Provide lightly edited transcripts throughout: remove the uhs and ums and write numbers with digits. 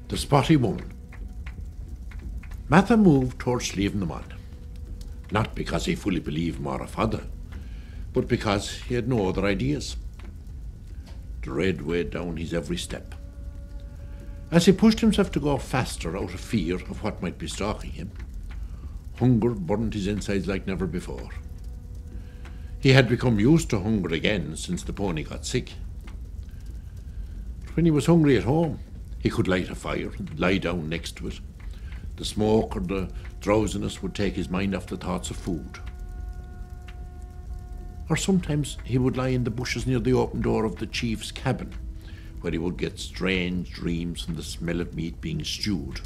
The Spotty Woman. Matha moved towards leaving them on, not because he fully believed Mara Fada, but because he had no other ideas. Dread weighed down his every step. As he pushed himself to go faster out of fear of what might be stalking him, hunger burned his insides like never before. He had become used to hunger again since the pony got sick. When he was hungry at home, he could light a fire and lie down next to it. The smoke or the drowsiness would take his mind off the thoughts of food. Or sometimes he would lie in the bushes near the open door of the chief's cabin, where he would get strange dreams from the smell of meat being stewed.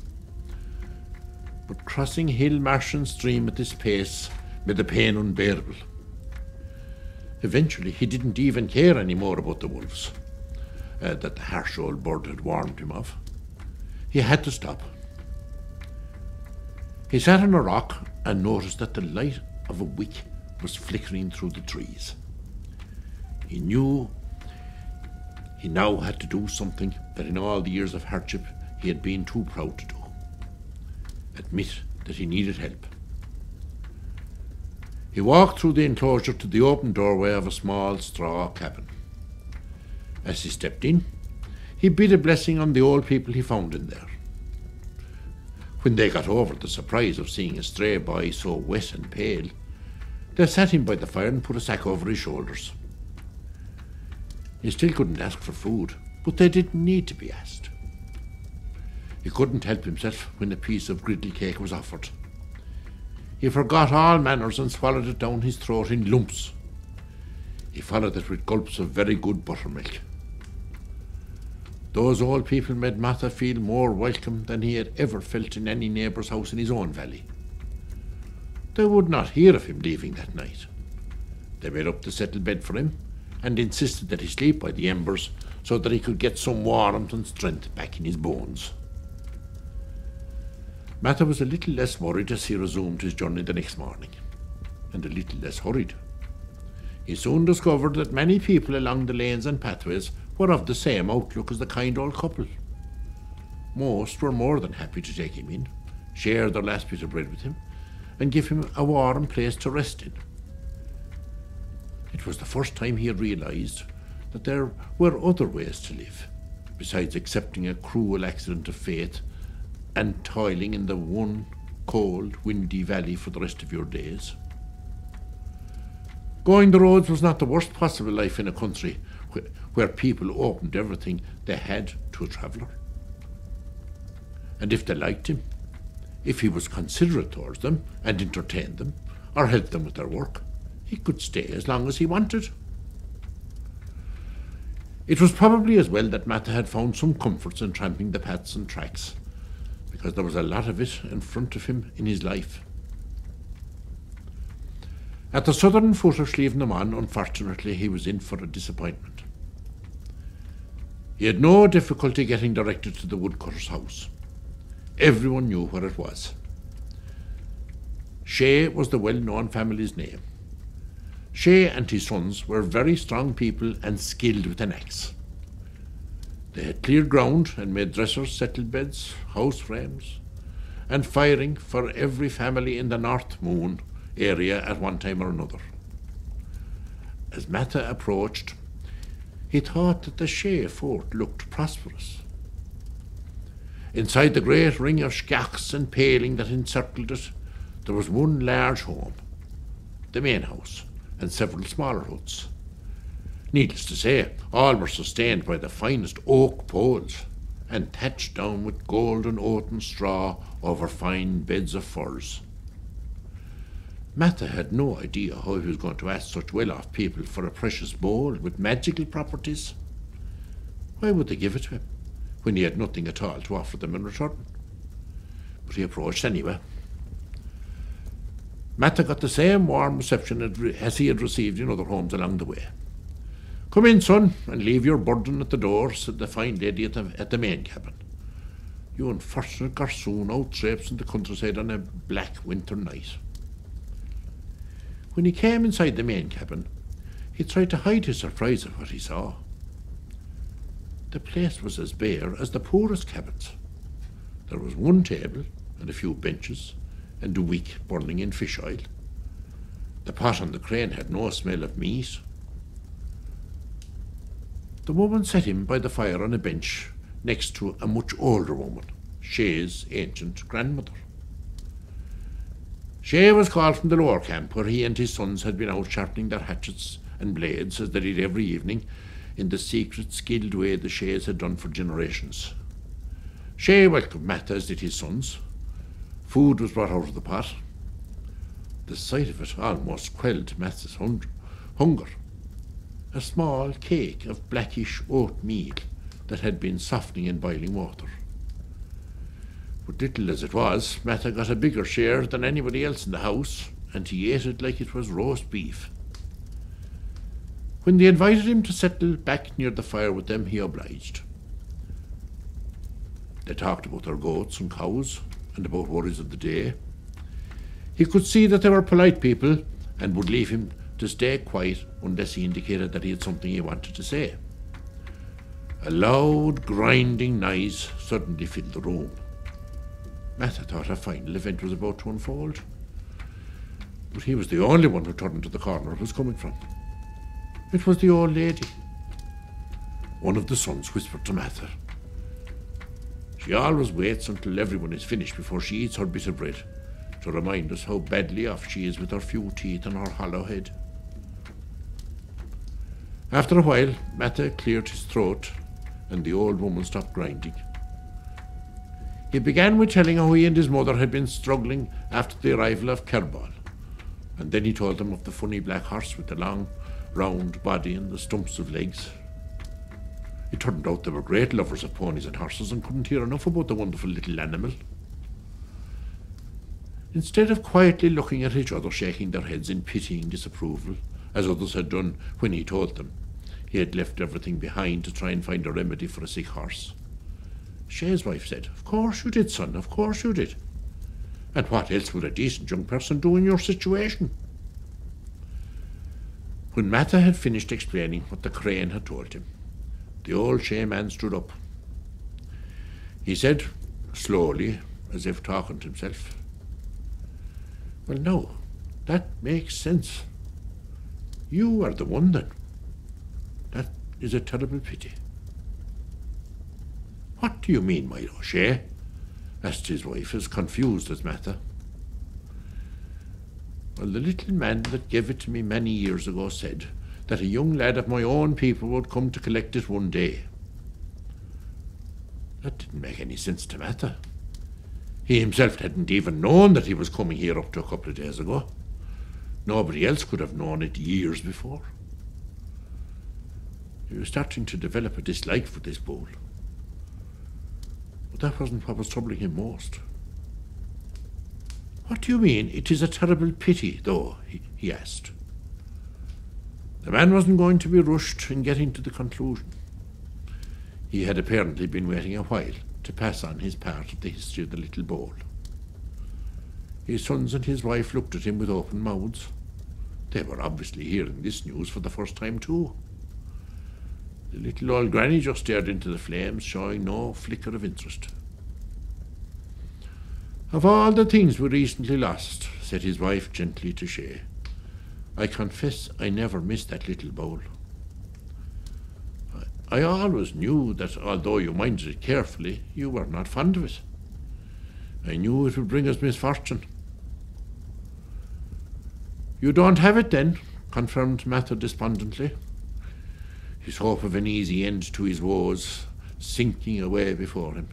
But crossing hill, marsh and stream at this pace made the pain unbearable. Eventually he didn't even care any more about the wolves that the harsh old bird had warned him of. He had to stop. He sat on a rock and noticed that the light of a wick was flickering through the trees. He knew he now had to do something that in all the years of hardship he had been too proud to do. Admit that he needed help. He walked through the enclosure to the open doorway of a small straw cabin. As he stepped in, he bid a blessing on the old people he found in there. When they got over the surprise of seeing a stray boy so wet and pale, they sat him by the fire and put a sack over his shoulders. He still couldn't ask for food, but they didn't need to be asked. He couldn't help himself when a piece of griddle cake was offered. He forgot all manners and swallowed it down his throat in lumps. He followed it with gulps of very good buttermilk. Those old people made Matha feel more welcome than he had ever felt in any neighbour's house in his own valley. They would not hear of him leaving that night. They made up the settled bed for him and insisted that he sleep by the embers so that he could get some warmth and strength back in his bones. Matha was a little less worried as he resumed his journey the next morning, and a little less hurried. He soon discovered that many people along the lanes and pathways were of the same outlook as the kind old couple. Most were more than happy to take him in, share their last bit of bread with him, and give him a warm place to rest in. It was the first time he had realised that there were other ways to live, besides accepting a cruel accident of fate and toiling in the one cold, windy valley for the rest of your days. Going the roads was not the worst possible life in a country where people opened everything they had to a traveller. And if they liked him, if he was considerate towards them and entertained them or helped them with their work, he could stay as long as he wanted. It was probably as well that Matha had found some comforts in tramping the paths and tracks, because there was a lot of it in front of him in his life. At the southern foot of Slievenamon, unfortunately, he was in for a disappointment. He had no difficulty getting directed to the woodcutter's house. Everyone knew where it was. Shea was the well-known family's name. Shea and his sons were very strong people and skilled with an axe. They had cleared ground and made dressers, settled beds, house frames, and firing for every family in the North Moon area at one time or another. As Matha approached, he thought that the Shea fort looked prosperous. Inside the great ring of skachs and paling that encircled it, there was one large home, the main house, and several smaller huts. Needless to say, all were sustained by the finest oak poles and thatched down with golden oaten straw over fine beds of furze. Matha had no idea how he was going to ask such well-off people for a precious bowl with magical properties. Why would they give it to him when he had nothing at all to offer them in return? But he approached anyway. Matha got the same warm reception as he had received in other homes along the way. "Come in, son, and leave your burden at the door," said the fine lady at the main cabin. "You unfortunate garçon out traipsing the countryside on a black winter night." When he came inside the main cabin, he tried to hide his surprise at what he saw. The place was as bare as the poorest cabins. There was one table and a few benches and a wick burning in fish oil. The pot on the crane had no smell of meat. The woman set him by the fire on a bench next to a much older woman, Shay's ancient grandmother. Shay was called from the lower camp, where he and his sons had been out sharpening their hatchets and blades, as they did every evening, in the secret, skilled way the Shays had done for generations. Shay welcomed Matha, as did his sons. Food was brought out of the pot. The sight of it almost quelled Matha's hunger. A small cake of blackish oatmeal that had been softening in boiling water. But little as it was, Matha got a bigger share than anybody else in the house, and he ate it like it was roast beef. When they invited him to settle back near the fire with them, he obliged. They talked about their goats and cows and about worries of the day. He could see that they were polite people and would leave him to stay quiet unless he indicated that he had something he wanted to say. A loud, grinding noise suddenly filled the room. Matha thought a final event was about to unfold. But he was the only one who turned to the corner it was coming from. It was the old lady. One of the sons whispered to Matha. She always waits until everyone is finished before she eats her bit of bread, to remind us how badly off she is with her few teeth and her hollow head. After a while, Matha cleared his throat, and the old woman stopped grinding. He began with telling how he and his mother had been struggling after the arrival of Kerbal, and then he told them of the funny black horse with the long, round body and the stumps of legs. It turned out they were great lovers of ponies and horses and couldn't hear enough about the wonderful little animal. Instead of quietly looking at each other, shaking their heads in pitying disapproval, as others had done when he told them he had left everything behind to try and find a remedy for a sick horse, Shay's wife said, "Of course you did, son, of course you did. And what else would a decent young person do in your situation?" When Matha had finished explaining what the crane had told him, the old Shay man stood up. He said, slowly, as if talking to himself, "Well, now, that makes sense. You are the one, then. That is a terrible pity." "What do you mean, my Lord Shay?" asked his wife, as confused as Matha. "Well, the little man that gave it to me many years ago said that a young lad of my own people would come to collect it one day." That didn't make any sense to Matha. He himself hadn't even known that he was coming here up to a couple of days ago. Nobody else could have known it years before. He was starting to develop a dislike for this bull. But that wasn't what was troubling him most. "What do you mean, it is a terrible pity, though?" he asked. The man wasn't going to be rushed in getting to the conclusion. He had apparently been waiting a while to pass on his part of the history of the little bowl. His sons and his wife looked at him with open mouths. They were obviously hearing this news for the first time too. The little old granny just stared into the flames, showing no flicker of interest. "Of all the things we recently lost," said his wife gently to Shay, "I confess I never missed that little bowl. I always knew that although you minded it carefully, you were not fond of it. I knew it would bring us misfortune." "You don't have it, then?" confirmed Matha despondently, his hope of an easy end to his woes sinking away before him.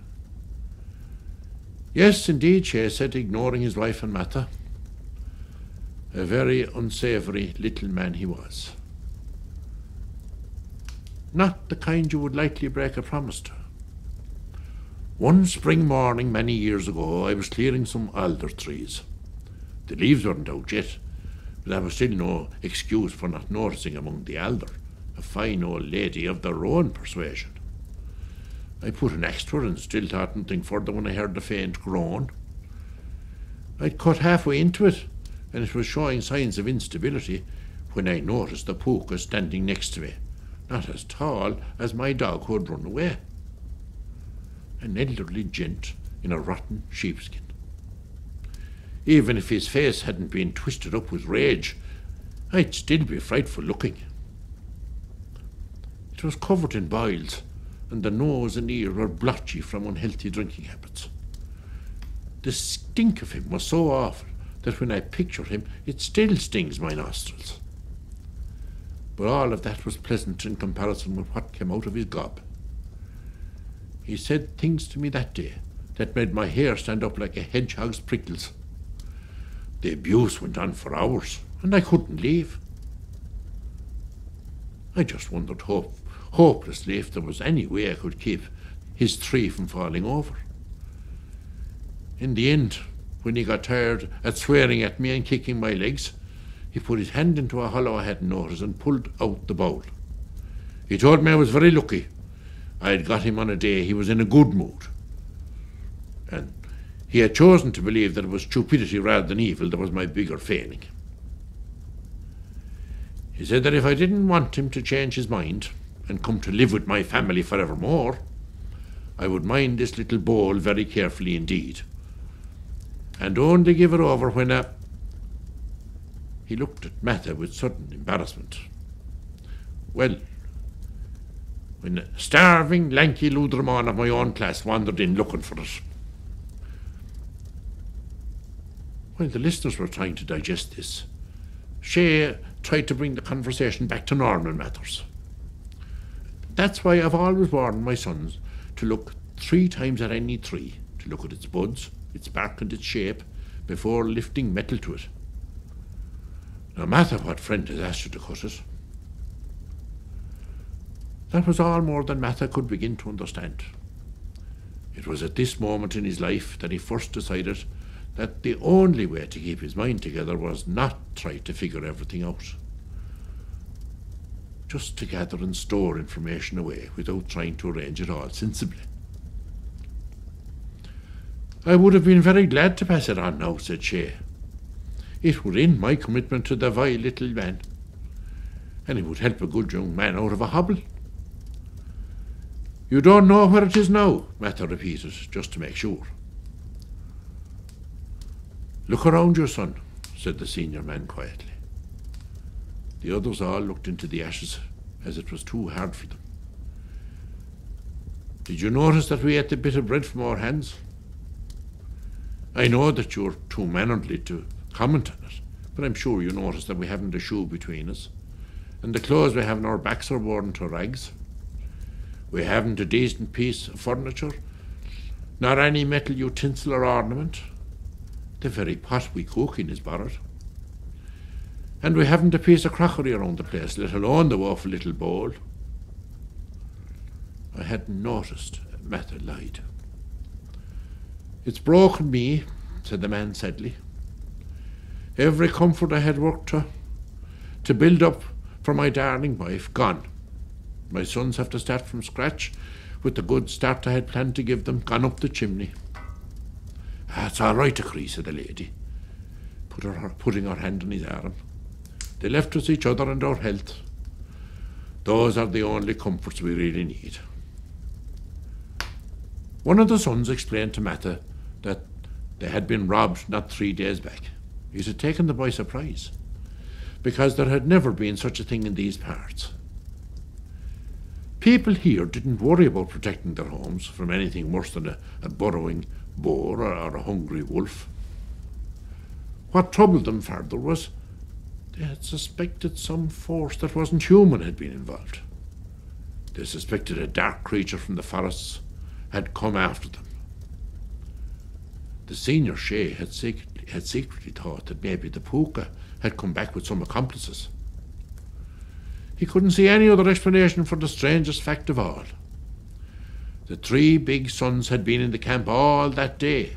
"Yes, indeed," Shay said, ignoring his wife and Matha. A very unsavoury little man he was. Not the kind you would lightly break a promise to. One spring morning many years ago, I was clearing some alder trees. The leaves weren't out yet, but that was still no excuse for not noticing among the alder a fine old lady of their own persuasion. I put an axe to her and still thought nothing further when I heard a faint groan. I'd cut halfway into it, and it was showing signs of instability, when I noticed the pooka standing next to me, not as tall as my dog who had run away. An elderly gent in a rotten sheepskin. Even if his face hadn't been twisted up with rage, I'd still be frightful looking. It was covered in boils, and the nose and ear were blotchy from unhealthy drinking habits. The stink of him was so awful that when I picture him, it still stings my nostrils. But all of that was pleasant in comparison with what came out of his gob. He said things to me that day that made my hair stand up like a hedgehog's prickles. The abuse went on for hours, and I couldn't leave. I just wondered hopelessly if there was any way I could keep his tree from falling over. In the end, when he got tired at swearing at me and kicking my legs, he put his hand into a hollow I hadn't noticed and pulled out the bowl. He told me I was very lucky. I had got him on a day he was in a good mood. And he had chosen to believe that it was stupidity rather than evil that was my bigger failing. He said that if I didn't want him to change his mind and come to live with my family forevermore, I would mind this little bowl very carefully indeed, and only give it over when He looked at Matha with sudden embarrassment. Well, when a starving, lanky Luderman of my own class wandered in looking for it. While the listeners were trying to digest this, Shay tried to bring the conversation back to normal matters. That's why I've always warned my sons to look 3 times at any tree, to look at its buds, its bark and its shape, before lifting metal to it. No matter what friend has asked you to cut it. That was all more than Matha could begin to understand. It was at this moment in his life that he first decided that the only way to keep his mind together was not try to figure everything out. Just to gather and store information away without trying to arrange it all sensibly. I would have been very glad to pass it on now, said Shay. It would end my commitment to the vile little man, and it would help a good young man out of a hobble. You don't know where it is now, Matha repeated, just to make sure. Look around you, son, said the senior man quietly. The others all looked into the ashes, as it was too hard for them. Did you notice that we ate the bit of bread from our hands? I know that you're too mannerly to comment on it, but I'm sure you noticed that we haven't a shoe between us, and the clothes we have on our backs are worn to rags. We haven't a decent piece of furniture, nor any metal utensil or ornament. The very pot we cook in is borrowed. And we haven't a piece of crockery around the place, let alone the woeful little bowl. I hadn't noticed, Matha lied. It's broken me, said the man sadly. Every comfort I had worked to build up for my darling wife, gone. My sons have to start from scratch with the good start I had planned to give them, gone up the chimney. It's all right, Acree, said the lady, putting her hand on his arm. They left us each other and our health. Those are the only comforts we really need. One of the sons explained to Matha that they had been robbed not 3 days back. It had taken the boy by surprise, because there had never been such a thing in these parts. People here didn't worry about protecting their homes from anything worse than a burrowing boar or a hungry wolf. What troubled them further was they had suspected some force that wasn't human had been involved. They suspected a dark creature from the forests had come after them. The senior Shay had secretly thought that maybe the Pooka had come back with some accomplices. He couldn't see any other explanation for the strangest fact of all. The 3 big sons had been in the camp all that day,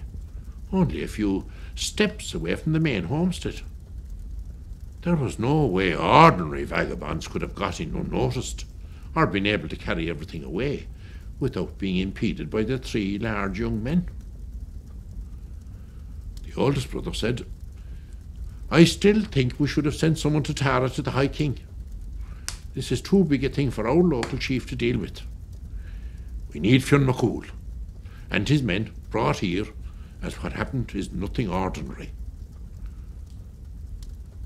only a few steps away from the main homestead. There was no way ordinary vagabonds could have got in unnoticed, or been able to carry everything away, without being impeded by the 3 large young men. The oldest brother said, I still think we should have sent someone to Tara to the High King. This is too big a thing for our local chief to deal with. We need Fionn Micheál and his men brought here as what happened is nothing ordinary.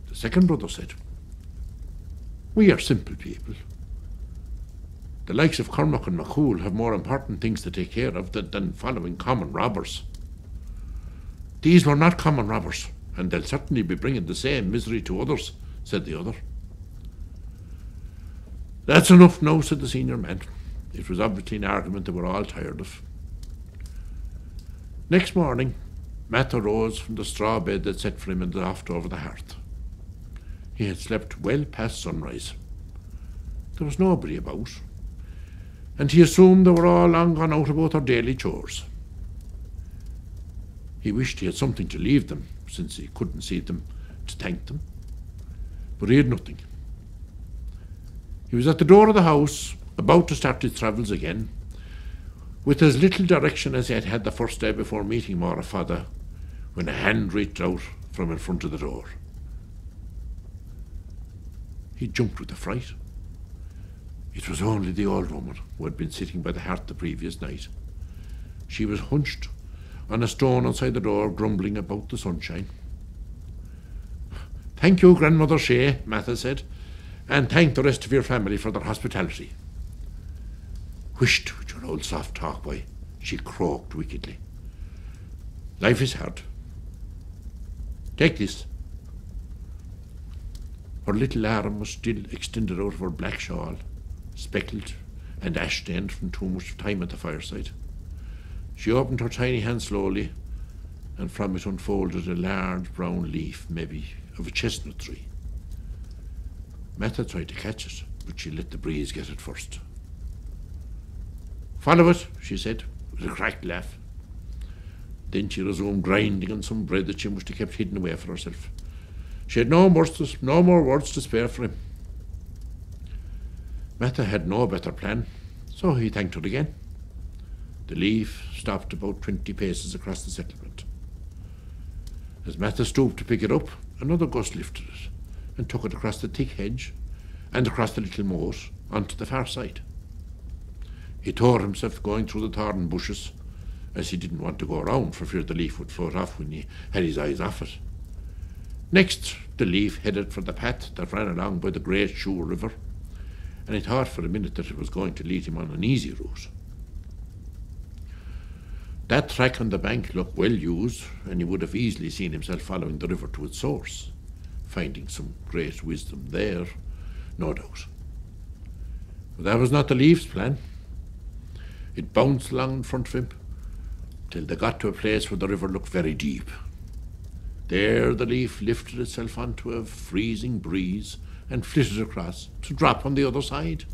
The second brother said, "We are simple people. The likes of Cormac and Micheál have more important things to take care of than following common robbers. These were not common robbers, and they'll certainly be bringing the same misery to others," said the other. "That's enough now," said the senior man. It was obviously an argument they were all tired of. Next morning, Matha rose from the straw bed they'd set for him in the loft over the hearth. He had slept well past sunrise. There was nobody about, and he assumed they were all long gone out about their daily chores. He wished he had something to leave them, since he couldn't see them to thank them, but he had nothing. He was at the door of the house, about to start his travels again, with as little direction as he had had the first day before meeting Mara Fada, when a hand reached out from in front of the door. He jumped with a fright. It was only the old woman who had been sitting by the hearth the previous night. She was hunched on a stone outside the door, grumbling about the sunshine. "Thank you, Grandmother Shea," Matha said, "and thank the rest of your family for their hospitality." "Whisht with your old soft talk, boy," she croaked wickedly. "Life is hard. Take this." Her little arm was still extended out of her black shawl, speckled and ash-stained from too much time at the fireside. She opened her tiny hand slowly, and from it unfolded a large brown leaf, maybe of a chestnut tree. Matha tried to catch it, but she let the breeze get it first. "Follow it," she said, with a cracked laugh. Then she resumed grinding on some bread that she must have kept hidden away for herself. She had no more words to spare for him. Matha had no better plan, so he thanked her again. The leaf stopped about 20 paces across the settlement. As Matha stooped to pick it up, another gust lifted it and took it across the thick hedge and across the little moat onto the far side. He tore himself going through the thorn bushes, as he didn't want to go around for fear the leaf would float off when he had his eyes off it. Next, the leaf headed for the path that ran along by the great Shore River, and he thought for a minute that it was going to lead him on an easy route. That track on the bank looked well used, and he would have easily seen himself following the river to its source, finding some great wisdom there, no doubt. But that was not the leaf's plan. It bounced along in front of him till they got to a place where the river looked very deep. There the leaf lifted itself onto a freezing breeze and flitted across to drop on the other side.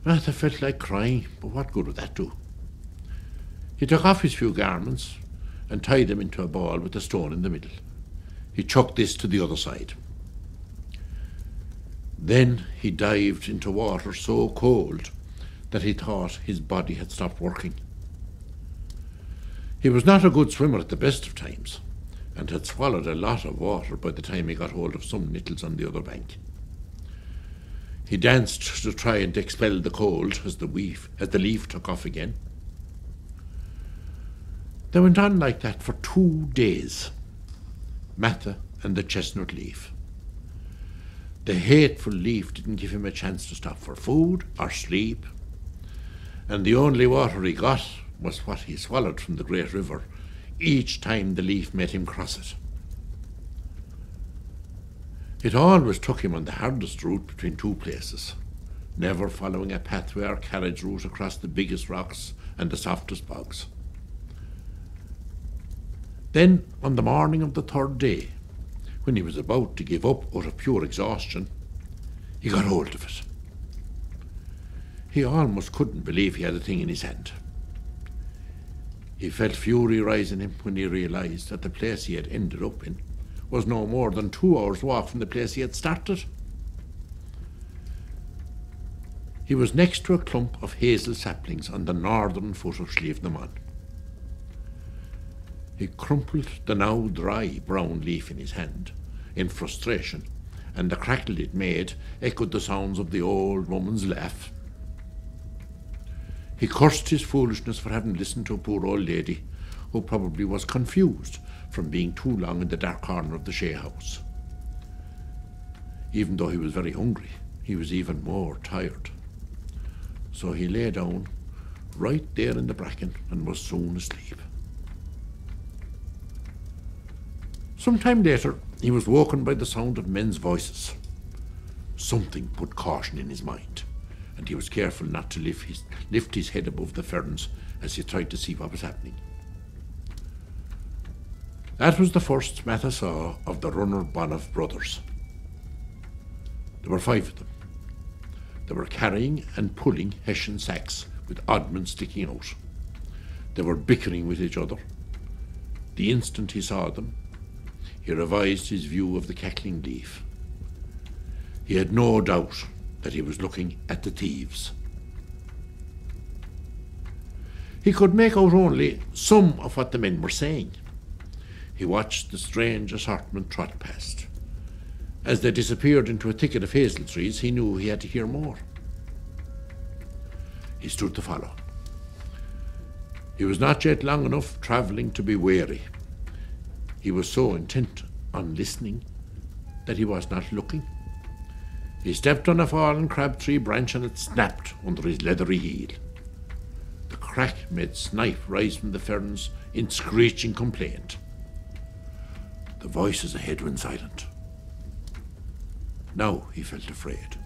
Matha felt like crying, but what good would that do? He took off his few garments and tied them into a ball with a stone in the middle. He chucked this to the other side. Then he dived into water so cold that he thought his body had stopped working. He was not a good swimmer at the best of times, and had swallowed a lot of water by the time he got hold of some nettles on the other bank. He danced to try and expel the cold as the leaf took off again. They went on like that for 2 days, Matha and the chestnut leaf. The hateful leaf didn't give him a chance to stop for food or sleep, and the only water he got was what he swallowed from the great river each time the leaf made him cross it. It always took him on the hardest route between 2 places, never following a pathway or carriage route across the biggest rocks and the softest bogs. Then, on the morning of the 3rd day, when he was about to give up out of pure exhaustion, he got hold of it. He almost couldn't believe he had the thing in his hand. He felt fury rise in him when he realised that the place he had ended up in was no more than 2 hours' walk from the place he had started. He was next to a clump of hazel saplings on the northern foot of Slievnaman. He crumpled the now dry brown leaf in his hand in frustration, and the crackle it made echoed the sounds of the old woman's laugh. He cursed his foolishness for having listened to a poor old lady who probably was confused from being too long in the dark corner of the shea house. Even though he was very hungry, he was even more tired. So he lay down right there in the bracken and was soon asleep. Some time later, he was woken by the sound of men's voices. Something put caution in his mind, and he was careful not to lift his head above the ferns as he tried to see what was happening. That was the first Matha saw of the Runner Bonniff brothers. There were 5 of them. They were carrying and pulling hessian sacks with oddments sticking out. They were bickering with each other. The instant he saw them, he revised his view of the cackling leaf. He had no doubt that he was looking at the thieves. He could make out only some of what the men were saying. He watched the strange assortment trot past. As they disappeared into a thicket of hazel trees, he knew he had to hear more. He stood to follow. He was not yet long enough travelling to be wary. He was so intent on listening that he was not looking. He stepped on a fallen crabtree branch and it snapped under his leathery heel. The crack made snipe rise from the ferns in screeching complaint. The voices ahead went silent. Now he felt afraid.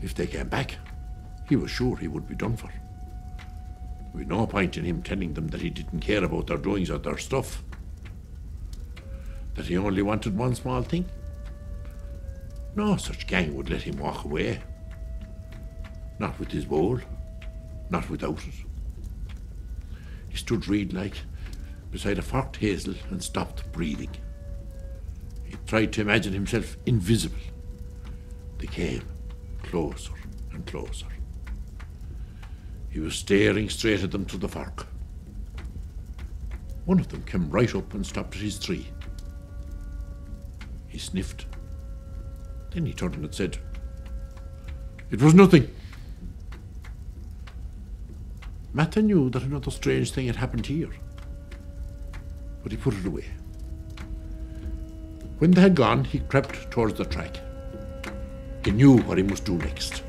If they came back, he was sure he would be done for. There would be no point in him telling them that he didn't care about their doings or their stuff. That he only wanted one small thing. No such gang would let him walk away. Not with his bowl, not without it. He stood reed-like beside a forked hazel and stopped breathing. He tried to imagine himself invisible. They came closer and closer. He was staring straight at them through the fork. One of them came right up and stopped at his tree. He sniffed. Then he turned and said, "It was nothing." Matha knew that another strange thing had happened here, but he put it away. When they had gone, he crept towards the track. He knew what he must do next.